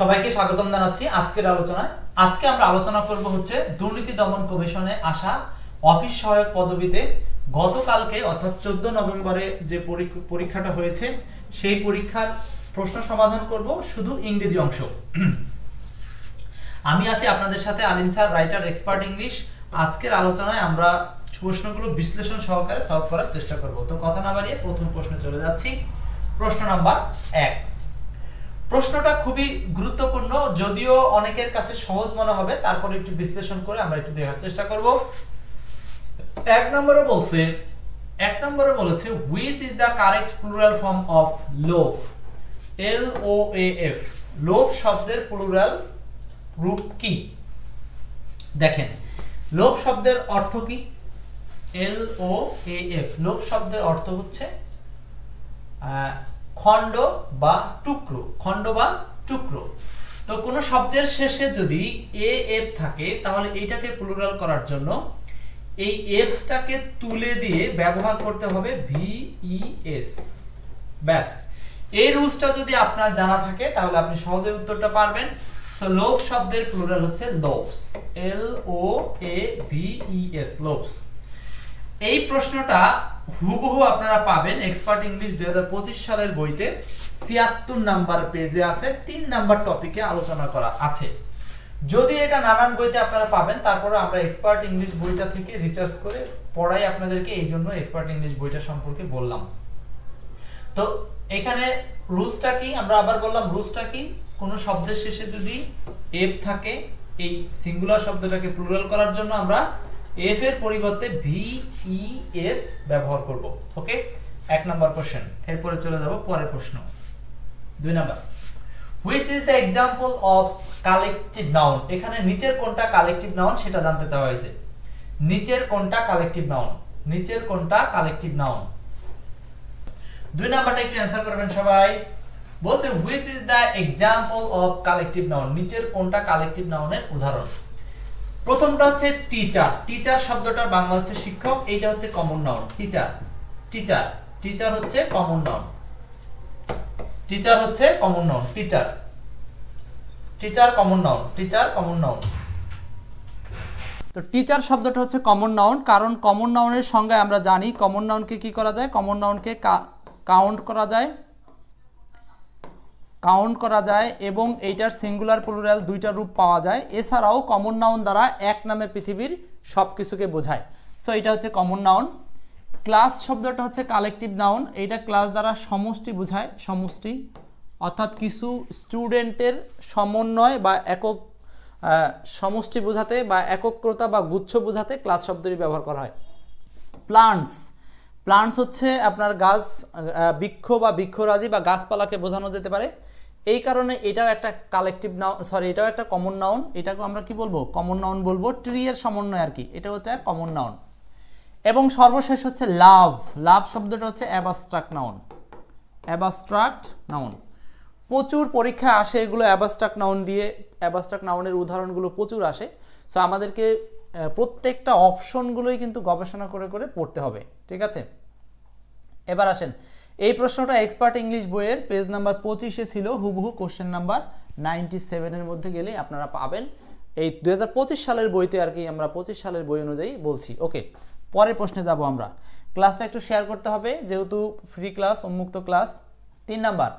সবাইকে স্বাগতম জানাচ্ছি আজকের আলোচনায়। আজকে আমরা আলোচনা করব হচ্ছে দুর্নীতি দমন কমিশনে আসা অফিস সহায়ক পদবিতে গতকালকে অর্থাৎ 14 নভেম্বরে যে পরীক্ষাটা হয়েছে সেই পরীক্ষার প্রশ্ন সমাধান করব, শুধু ইংরেজি অংশ। আমি আছি আপনাদের সাথে আলিম স্যার, রাইটার, এক্সপার্ট ইংলিশ। আজকের আলোচনায় আমরা প্রশ্নগুলো বিশ্লেষণ সহকারে সলভ করার চেষ্টা করব। তো কথা না বাড়িয়ে প্রথম প্রশ্নে চলে যাচ্ছি। প্রশ্ন নাম্বার 1। প্রশ্নটা খুবই গুরুত্বপূর্ণ, যদিও অনেকের কাছে সহজ মনে হবে, তারপরে একটু বিশ্লেষণ করে আমরা একটু দেখার চেষ্টা করব। এক নম্বরে বলেছে which is the correct plural form of loaf? LOAF, লোভ শব্দের প্লুরাল রূপ কি? দেখেন, লোভ শব্দের অর্থ কি? LOAF, লোভ শব্দের অর্থ হচ্ছে খণ্ড বা টুকরো, খণ্ড বা টুকরো। তো কোন শব্দের শেষে যদি এফ থাকে তাহলে এইটাকে প্লুরাল করার জন্য এই এফটাকে তুলে দিয়ে ব্যবহার করতে হবে ভিইএস। ব্যাস, এই রুলসটা যদি আপনার জানা থাকে তাহলে আপনি সহজে উত্তরটা পারবেন। সো লোভ শব্দের প্লুরাল হচ্ছে লোভস, LOAVES, লোভস। এই প্রশ্নটা হুবহু আপনারা পাবেন এক্সপার্ট ইংলিশ 2025 সালের বইতে 76 নাম্বার পেজে আছে, 3 নাম্বার টপিকে আলোচনা করা আছে। যদি এটা নানান বইতে আপনারা পাবেন, তারপরে আমরা এক্সপার্ট ইংলিশ বইটা থেকে রিসার্চ করে পড়াই আপনাদেরকে, এই জন্য এক্সপার্ট ইংলিশ বইটা সম্পর্কে বললাম। তো এখানে রুলসটা কি, আমরা আবার বললাম রুলসটা কি। কোন শব্দের শেষে যদি এফ থাকে, এই সিঙ্গুলার শব্দটাকে প্লুরাল করার জন্য আমরা এফ এর পরিবর্তে ভিইএস ব্যবহার করব। ওকে, 1 নাম্বার কোশ্চেন। এরপরে চলে যাব পরের প্রশ্ন, 2 number. which is the example of collective noun? এখানে নিচের কোনটা কালেকটিভ নাউন সেটা জানতে চাওয়া হয়েছে। নিচের কোনটা কালেকটিভ নাউন? নিচের কোনটা কালেকটিভ নাউন? 2 নাম্বারটা একটু অ্যানসার করবেন সবাই। বলছে which is the example of collective noun? নিচের কোনটা কালেকটিভ নাউনের উদাহরণ? প্রথমটা হচ্ছে টিচার। টিচার শব্দটার বাংলা হচ্ছে শিক্ষক, এইটা হচ্ছে common noun. Teacher, teacher, teacher হচ্ছে কমন নাউন। টিচার হচ্ছে common noun. Teacher, teacher common noun. Teacher common noun. তো টিচার শব্দটা হচ্ছে কমন নাউন, কারণ কমন নাউনের সংজ্ঞায় আমরা জানি কমন নাউনকে কি করা যায়? কমন নাউনকে কাউন্ট করা যায়, কাউন্ট করা যায়, এবং এইটার সিঙ্গুলার প্লুরাল দুইটা রূপ পাওয়া যায়। এছাড়াও কমন নাউন দ্বারা এক নামে পৃথিবীর সবকিছুকে বোঝায়। সো এটা হচ্ছে কমন নাউন। ক্লাস শব্দটা হচ্ছে কালেকটিভ নাউন, এইটা ক্লাস দ্বারা সমষ্টি বোঝায়, সমষ্টি, অর্থাৎ কিছু স্টুডেন্টের সমন্বয় বা একক সমষ্টি বোঝাতে বা একক্রতা বা গুচ্ছ বোঝাতে ক্লাস শব্দটি ব্যবহার করা হয়। প্লান্টস, প্লান্টস হচ্ছে আপনার গাছ, বৃক্ষ বা বৃক্ষরাজি বা গাছপালাকে বোঝানো যেতে পারে। এই কারণে এটাও একটা কালেকটিভ নাউন, সরি এটাও একটা কমন নাউন। এটাকে আমরা কি বলবো? কমন নাউন বলবো। ট্রি এর সমন্বয় আর কি, এটা হচ্ছে কমন নাউন। এবং সর্বশেষ হচ্ছে লাভ। লাভ শব্দটা হচ্ছে অ্যাবস্ট্রাক্ট নাউন। অ্যাবস্ট্রাক্ট নাউন প্রচুর পরীক্ষায় আসে, এগুলো অ্যাবস্ট্রাক্ট নাউন দিয়ে, অ্যাবস্ট্রাক্ট নাউনের উদাহরণগুলো প্রচুর আসে। সো আমাদেরকে প্রত্যেকটা অপশনগুলোই কিন্তু গবেষণা করে করে পড়তে হবে, ঠিক আছে? এবার আসেন, এই প্রশ্নটা এক্সপার্ট ইংলিশ বইয়ের পেজ নাম্বার 25-এ ছিল, হুবহু কোশ্চেন নাম্বার 97 এর মধ্যে গেলে আপনারা পাবেন। এই 2025 সালের বইতে আর কি, আমরা 25 সালের বই অনুযায়ী বলছি। ওকে, পরের প্রশ্নে যাব আমরা। ক্লাসটা একটু শেয়ার করতে হবে যেহেতু ফ্রি ক্লাস, উন্মুক্ত class. 3 number,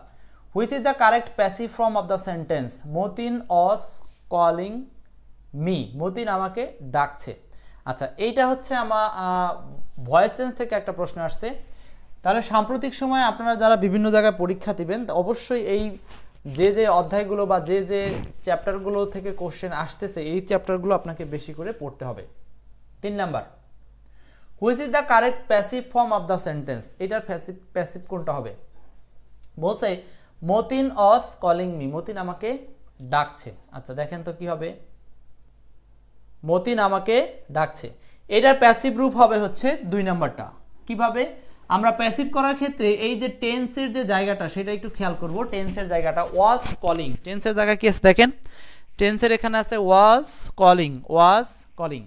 which is the correct passive form of the sentence? Matin was calling me, Matin আমাকে ডাকছে। আচ্ছা, এইটা হচ্ছে আমার ভয়েস চেঞ্জ থেকে একটা প্রশ্ন আসছে। তাহলে সাম্প্রতিক সময়ে আপনারা যারা বিভিন্ন জায়গায় পরীক্ষা দিবেন, অবশ্যই এই যে যে অধ্যায়গুলো বা যে যে চ্যাপ্টারগুলো থেকে কোশ্চেন আসতেছে, এই চ্যাপ্টারগুলো আপনাকে বেশি করে পড়তে হবে। 3 number, which is the correct passive form of the sentence? এটার প্যাসিভ কোনটা হবে? বলছে Matin was calling me, Matin আমাকে ডাকছে। আচ্ছা দেখেন তো কি হবে? মতিন আমাকে ডাকছে, এটার প্যাসিভ রূপ হবে হচ্ছে 2 নাম্বারটা। কিভাবে? আমরা প্যাসিভ করার ক্ষেত্রে এই যে টেন্সের যে জায়গাটা সেটা একটু খেয়াল করব। টেন্সের জায়গাটা was calling, টেন্সের জায়গা কি আছে দেখেন, টেন্সের এখানে আছে was calling, was calling।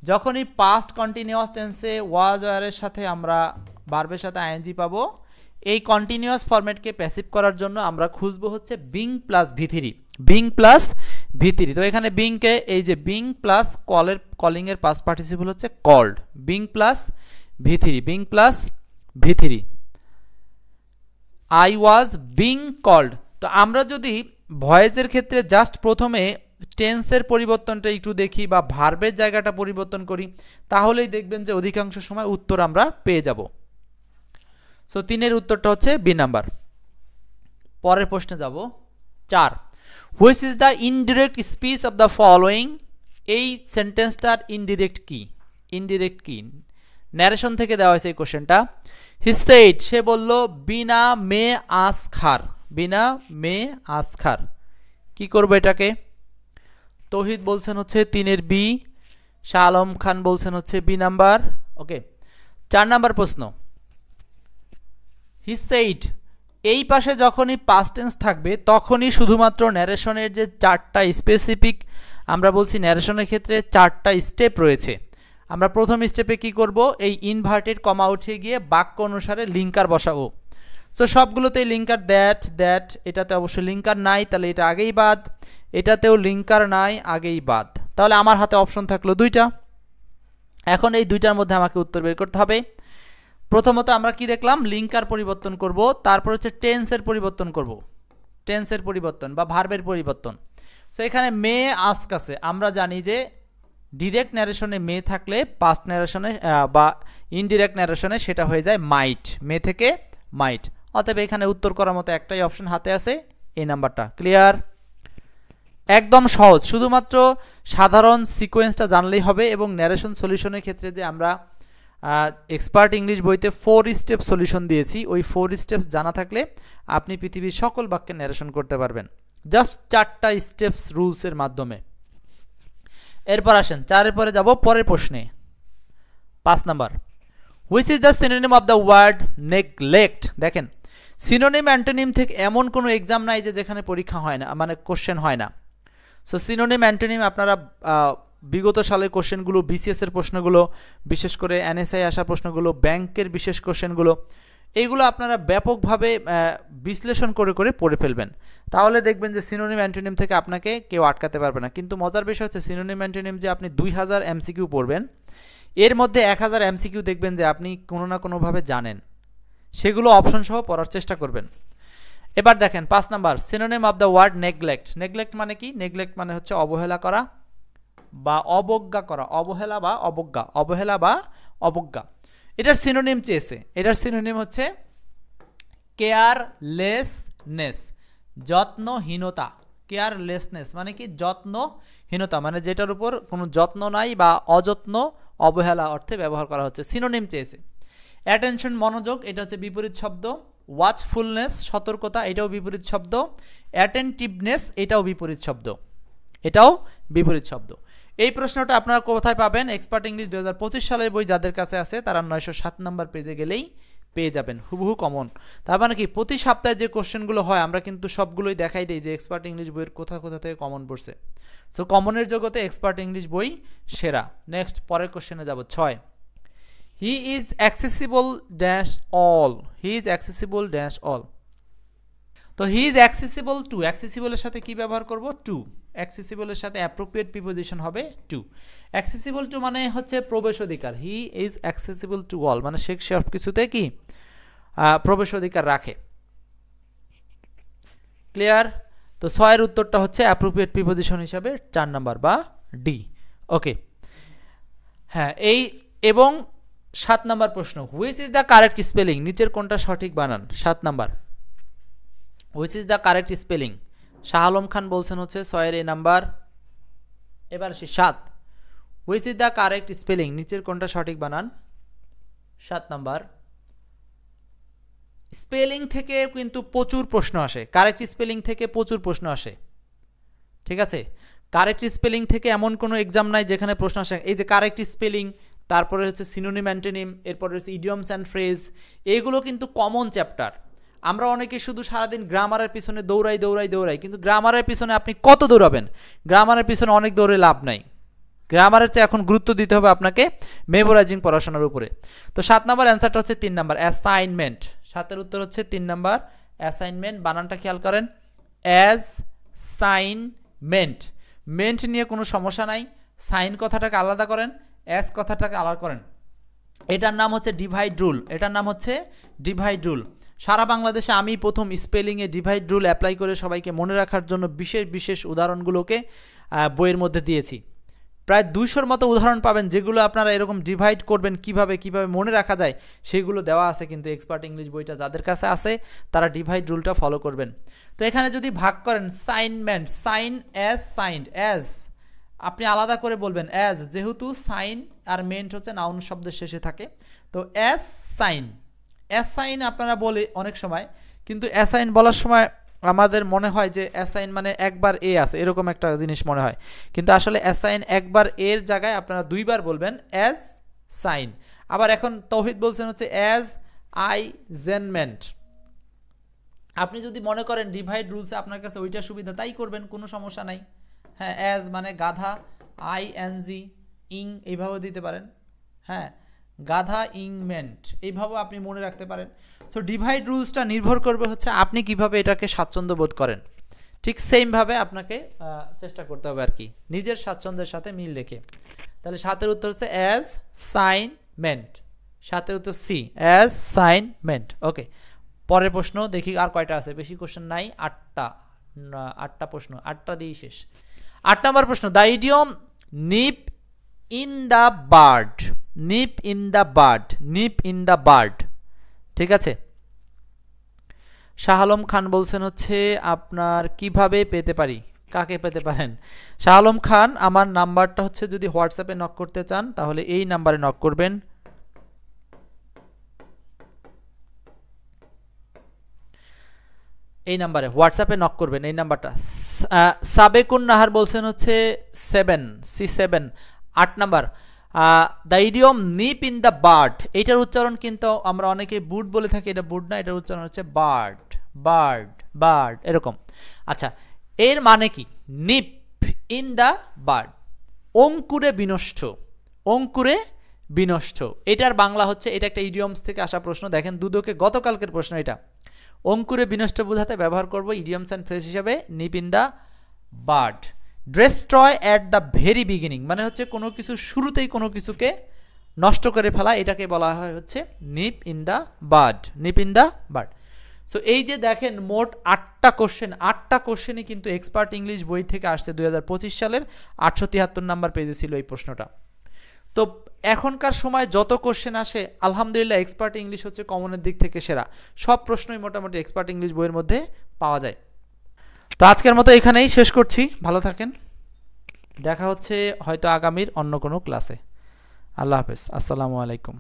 যখনই পাস্ট কন্টিনিউয়াস টেন্সে was were এর সাথে আমরা ভার্বের সাথে আইএনজি পাবো, এই কন্টিনিউয়াস ফরম্যাটকে প্যাসিভ করার জন্য আমরা খুঁজবো হচ্ছে বিং প্লাস ভি3। Being plus V three. তো এখানে বিংকে এই যে বিং প্লাস কলিং এর পাস্ট পার্টিসিপল হচ্ছে called, being plus V three, being plus V three. I was being called. তো আমরা যদি ভয়েসের ক্ষেত্রে জাস্ট প্রথমে টেন্সের পরিবর্তনটা একটু দেখি বা ভার্বের জায়গাটা পরিবর্তন করি, তাহলেই দেখবেন যে অধিকাংশ সময় উত্তর আমরা পেয়ে যাব। সো 3 উত্তরটা হচ্ছে বি নাম্বার। পরের প্রশ্নে যাব 4, which is the indirect speech of the following. এই সেন্টেন্সটার ইনডিরেক্ট কি? ইনডিরেক্ট কি? ন্যারেশন থেকে দেওয়া হয়েছে এই কোশ্চেনটা। হি সেড, সে বলল, বিনা মে আসখার, বিনা মে আসখার। কি করবো এটাকে? তৌহিদ বলছেন হচ্ছে 3 বি, শাহ আলম খান বলছেন হচ্ছে বি নাম্বার। ওকে, 4 নাম্বার প্রশ্ন, হি সেইড, এই পাশে যখনই পাস্ট টেন্স থাকবে তখনই শুধুমাত্র ন্যারেশনের যে 4টা স্পেসিফিক, আমরা বলছি ন্যারেশনের ক্ষেত্রে 4টা স্টেপ রয়েছে। আমরা প্রথম স্টেপে কি করব? এই ইনভার্টেড কমা উঠে গিয়ে বাক্য অনুসারে লিঙ্কার বসাবো। সো সবগুলোতেই লিঙ্কার, দ্যাট, এটাতে অবশ্যই লিঙ্কার নাই, তাহলে এটা আগেই বাদ, এটাতেও লিঙ্কার নাই, আগেই বাদ। তাহলে আমার হাতে অপশন থাকলো 2টা। এখন এই 2টার মধ্যে আমাকে উত্তর বের করতে হবে। প্রথমত আমরা কি দেখলাম? লিঙ্কার পরিবর্তন করব, তারপর হচ্ছে টেন্সের পরিবর্তন করব, টেন্সের পরিবর্তন বা ভার্বের পরিবর্তন। সো এখানে মে আস্ক আছে, আমরা জানি যে ডিরেক্ট ন্যারেশনে মে থাকলে পাস্ট ন্যারেশনে বা ইনডিরেক্ট ন্যারেশনে সেটা হয়ে যায় মাইট, মে থেকে মাইট। অতএব এখানে উত্তর করার মতো একটাই অপশন হাতে আছে, এই নাম্বারটা। ক্লিয়ার? একদম সহজ, শুধুমাত্র সাধারণ সিকোয়েন্সটা জানলেই হবে। এবং ন্যারেশন সলিউশনের ক্ষেত্রে যে আমরা এক্সপার্ট ইংলিশ বইতে 4 স্টেপ সলিউশন দিয়েছি, ওই 4 স্টেপস জানা থাকলে আপনি পৃথিবীর সকল বাক্যে ন্যারেশন করতে পারবেন, জাস্ট 4টা স্টেপস রুলসের মাধ্যমে। এরপর আসেন 4-এর পরে যাব পরের প্রশ্নে, 5 number, which is the synonym of the word neglect. দেখেন, সিনোনিম অ্যান্টোনিম থেকে এমন কোনো এক্সাম নাই যে যেখানে পরীক্ষা হয় না, মানে কোশ্চেন হয় না। সো সিনোনিম অ্যান্টোনিম আপনারা বিগত সালের কোশ্চেনগুলো, বিসিএস এর প্রশ্নগুলো, বিশেষ করে এনএসআই আসা প্রশ্নগুলো, ব্যাংকের বিশেষ কোশ্চেনগুলো, এইগুলো আপনারা ব্যাপকভাবে বিশ্লেষণ করে করে পড়ে ফেলবেন, তাহলে দেখবেন যে সিনোনিম অ্যান্টোনিম থেকে আপনাকে কেউ আটকাতে পারবে না। কিন্তু মজার বিষয় হচ্ছে সিনোনিম অ্যান্টোনিম যে আপনি 2000 এমসিকিউ পড়বেন, এর মধ্যে 1000 এমসিকিউ দেখবেন যে আপনি কোনো না কোনোভাবে জানেন, সেগুলো অপশন সহ পড়ার চেষ্টা করবেন। এবার দেখেন 5 number, synonym of the word neglect. Neglect মানে কি? নেগলেক্ট মানে হচ্ছে অবহেলা করা বা অবজ্ঞা করা, অবহেলা বা অবজ্ঞা, অবহেলা বা অবজ্ঞা। এটার সিনোনিম চেয়েছে, এটার সিনোনিম হচ্ছে কেয়ারলেসনেস, যত্নহীনতা। কেয়ারলেসনেস মানে কি? যত্নহীনতা, মানে যেটার উপর কোনো যত্ন নাই বা অযত্ন, অবহেলা অর্থে ব্যবহার করা হচ্ছে। সিনোনিম চেয়েছে। অ্যাটেনশন মনোযোগ, এটা হচ্ছে বিপরীত শব্দ। ওয়াচফুলনেস সতর্কতা, এটাও বিপরীত শব্দ। অ্যাটেন্টিভনেস, এটাও বিপরীত শব্দ, এটাও বিপরীত শব্দ। এই প্রশ্নটা আপনারা কোথায় পাবেন? এক্সপার্ট ইংলিশ 2025 সালের বই যাদের কাছে আছে তারা 907 নম্বর পেজে গেলেই পেয়ে যাবেন, হুবহু কমন। তার মানে কি, প্রতি সপ্তাহে যে কোশ্চেনগুলো হয় আমরা কিন্তু সবগুলোই দেখাই দিই যে এক্সপার্ট ইংলিশ বইয়ের কোথা কোথা থেকে কমন পড়ছে। সো কমনের জগতে এক্সপার্ট ইংলিশ বই সেরা। নেক্সট, পরের কোশ্চেনে যাব 6, he is accessible dash all, he is accessible dash all. তো হি ইজ অ্যাক্সেসিবল টু, অ্যাক্সেসিবলের সাথে কি ব্যবহার করব? টু। অ্যাক্সেসিবলের সাথে অ্যাপ্রোপ্রিয়েট প্রিপোজিশন হবে টু। অ্যাক্সেসিবল টু মানে হচ্ছে প্রবেশ অধিকার। He is accessible to all মানে সে সব কিছুতে কি প্রবেশ অধিকার রাখে। ক্লিয়ার? তো 6 এর উত্তরটা হচ্ছে অ্যাপ্রোপ্রিয়েট প্রিপোজিশন হিসাবে 4 নাম্বার বা ডি। ওকে, হ্যাঁ। এই এবং 7 নাম্বার প্রশ্ন, which is the correct spelling, নিচের কোনটা সঠিক বানান? 7 number, which is the correct spelling. Shah Alam Khan বলছেন হচ্ছে 6 এর এই নাম্বার। এবার আসি 7, which is the correct spelling, নিচের কোনটা সঠিক বানান? 7 নাম্বার। স্পেলিং থেকে কিন্তু প্রচুর প্রশ্ন আসে, কারেক্ট স্পেলিং থেকে প্রচুর প্রশ্ন আসে, ঠিক আছে? কারেক্ট স্পেলিং থেকে এমন কোনো এক্সাম নাই যেখানে প্রশ্ন আসে। এই যে কারেক্ট স্পেলিং, তারপরে হচ্ছে সিনোনিম অ্যান্টোনিম, এরপরে হচ্ছে ইডিয়মস অ্যান্ড ফ্রেজ, এইগুলো কিন্তু কমন চ্যাপ্টার। আমরা অনেকে শুধু সারাদিন গ্রামারের পিছনে দৌড়াই, কিন্তু গ্রামারের পিছনে আপনি কত দৌড়াবেন? গ্রামারের পিছনে অনেক দৌড়ে লাভ নাই। গ্রামারের চেয়ে এখন গুরুত্ব দিতে হবে আপনাকে মেমোরাইজিং পড়াশোনার উপরে। তো 7 নাম্বার অ্যান্সারটা হচ্ছে 3 নাম্বার, অ্যাসাইনমেন্ট। 7 এর উত্তর হচ্ছে 3 নাম্বার, অ্যাসাইনমেন্ট। বানানটা খেয়াল করেন, অ্যাজ অ্যাসাইনমেন্ট। মেন্ট নিয়ে কোনো সমস্যা নাই, সাইন কথাটাকে আলাদা করেন, অ্যাস কথাটাকে আলাদা করেন। এটার নাম হচ্ছে ডিভাইড রুল, এটার নাম হচ্ছে ডিভাইড রুল। সারা বাংলাদেশে আমি প্রথম স্পেলিংয়ে ডিভাইড রুল অ্যাপ্লাই করে সবাইকে মনে রাখার জন্য বিশেষ বিশেষ উদাহরণগুলোকে বইয়ের মধ্যে দিয়েছি। প্রায় 200-র মতো উদাহরণ পাবেন যেগুলো আপনারা এরকম ডিভাইড করবেন কিভাবে মনে রাখা যায় সেগুলো দেওয়া আছে। কিন্তু এক্সপার্ট ইংলিশ বইটা যাদের কাছে আছে তারা ডিভাইড রুলটা ফলো করবেন। তো এখানে যদি ভাগ করেন সাইনমেন্ট, সাইন অ্যাজ, সাইন্ড অ্যাজ, আপনি আলাদা করে বলবেন অ্যাজ, যেহেতু সাইন আর মেন্ট হচ্ছে নাউন শব্দের শেষে থাকে। তো অ্যাজ সাইন, অ্যাসাইন আপনারা বলে অনেক সময়, কিন্তু অ্যাসাইন বলার সময় আমাদের মনে হয় যে অ্যাসাইন মানে একবার এ আছে এরকম একটা জিনিস মনে হয়, কিন্তু আসলে অ্যাসাইন একবার এর জায়গায় আপনারা 2বার বলবেন অ্যাজ সাইন। আবার এখন তৌহিদ বলছেন হচ্ছে অ্যাজ আইজেনমেন্ট। আপনি যদি মনে করেন ডিভাইড রুলসে আপনার কাছে ওইটা সুবিধা তাই করবেন, কোনো সমস্যা নাই। হ্যাঁ, অ্যাজ মানে গাধা, আইএনজি ইং এইভাবে দিতে পারেন। হ্যাঁ, গাধা ইংমেন্ট এইভাবে আপনি মনে রাখতে পারেন। সো ডিভাইড রুলসটা নির্ভর করবে হচ্ছে আপনি কিভাবে এটাকে স্বাচ্ছন্দ্য বোধ করেন। ঠিক সেমভাবে আপনাকে চেষ্টা করতে হবে আর কি, নিজের স্বাচ্ছন্দ্যের সাথে মিল রেখে। তাহলে 7-এর উত্তর হচ্ছে অ্যাজ সাইনমেন্ট, 7-এর উত্তর সি, অ্যাজ সাইনমেন্ট। ওকে, পরের প্রশ্ন দেখি আর কয়টা আছে, বেশি কোশ্চেন নাই, 8টা প্রশ্ন, 8টা দিয়েই শেষ। 8 নম্বর প্রশ্ন, the idiom Nip in the bird, Nip in the bird, Nip in the bird, ঠিক আছে। শাহ আলম খান বলছেন হচ্ছে আপনার কিভাবে পেতে পারি, কাকে পেতে পারেন? শাহ আলম খান, আমার নাম্বারটা হচ্ছে যদি হোয়াটসঅ্যাপে নক করতে চান তাহলে এই নাম্বারে নক করবেন। এই নাম্বারে হোয়াটসঅ্যাপে নক করবেন, এই নাম্বারটা। সাবেকুন নাহার বলছেন হচ্ছে 7, C7, 8 number. The idiom Nip in the bird, এইটার উচ্চারণ কিন্তু আমরা অনেকে বুড বলে থাকি, এটা বুড না, এটার উচ্চারণ হচ্ছে বার্ড, বার্ড, বার্ড এরকম। আচ্ছা, এর মানে কি? নিপ ইন দ্য বার্ড, অঙ্কুরে বিনষ্ট, অঙ্কুরে বিনষ্ট, এটার বাংলা হচ্ছে, এটা একটা ইডিয়মস থেকে আসা প্রশ্ন। দেখেন দুদকে গতকালকের প্রশ্ন এটা, অঙ্কুরে বিনষ্ট বোঝাতে ব্যবহার করব ইডিয়মস অ্যান্ড ফ্রেজ হিসাবে Nip in the bird. Destroy at the very beginning মানে হচ্ছে কোনো কিছু শুরুতেই কোনো কিছুকে নষ্ট করে ফেলা, এটাকে বলা হয় হচ্ছে Nip in the bird, Nip in the bird. So এই যে দেখেন মোট 8টা কোশ্চেন, 8টা কোশ্চেনই কিন্তু এক্সপার্ট ইংলিশ বই থেকে আসছে। 2025 সালের 873 নাম্বার পেজে ছিল এই প্রশ্নটা। তো এখনকার সময় যত কোশ্চেন আসে আলহামদুলিল্লাহ এক্সপার্ট ইংলিশ হচ্ছে কমনের দিক থেকে সেরা, সব প্রশ্নই মোটামুটি এক্সপার্ট ইংলিশ বইয়ের মধ্যে পাওয়া যায়। তো আজকের মতো এখানেই শেষ করছি, ভালো থাকেন, দেখা হচ্ছে হয়তো আগামীর অন্য কোনো ক্লাসে। আল্লাহ হাফেজ, আসসালামু আলাইকুম।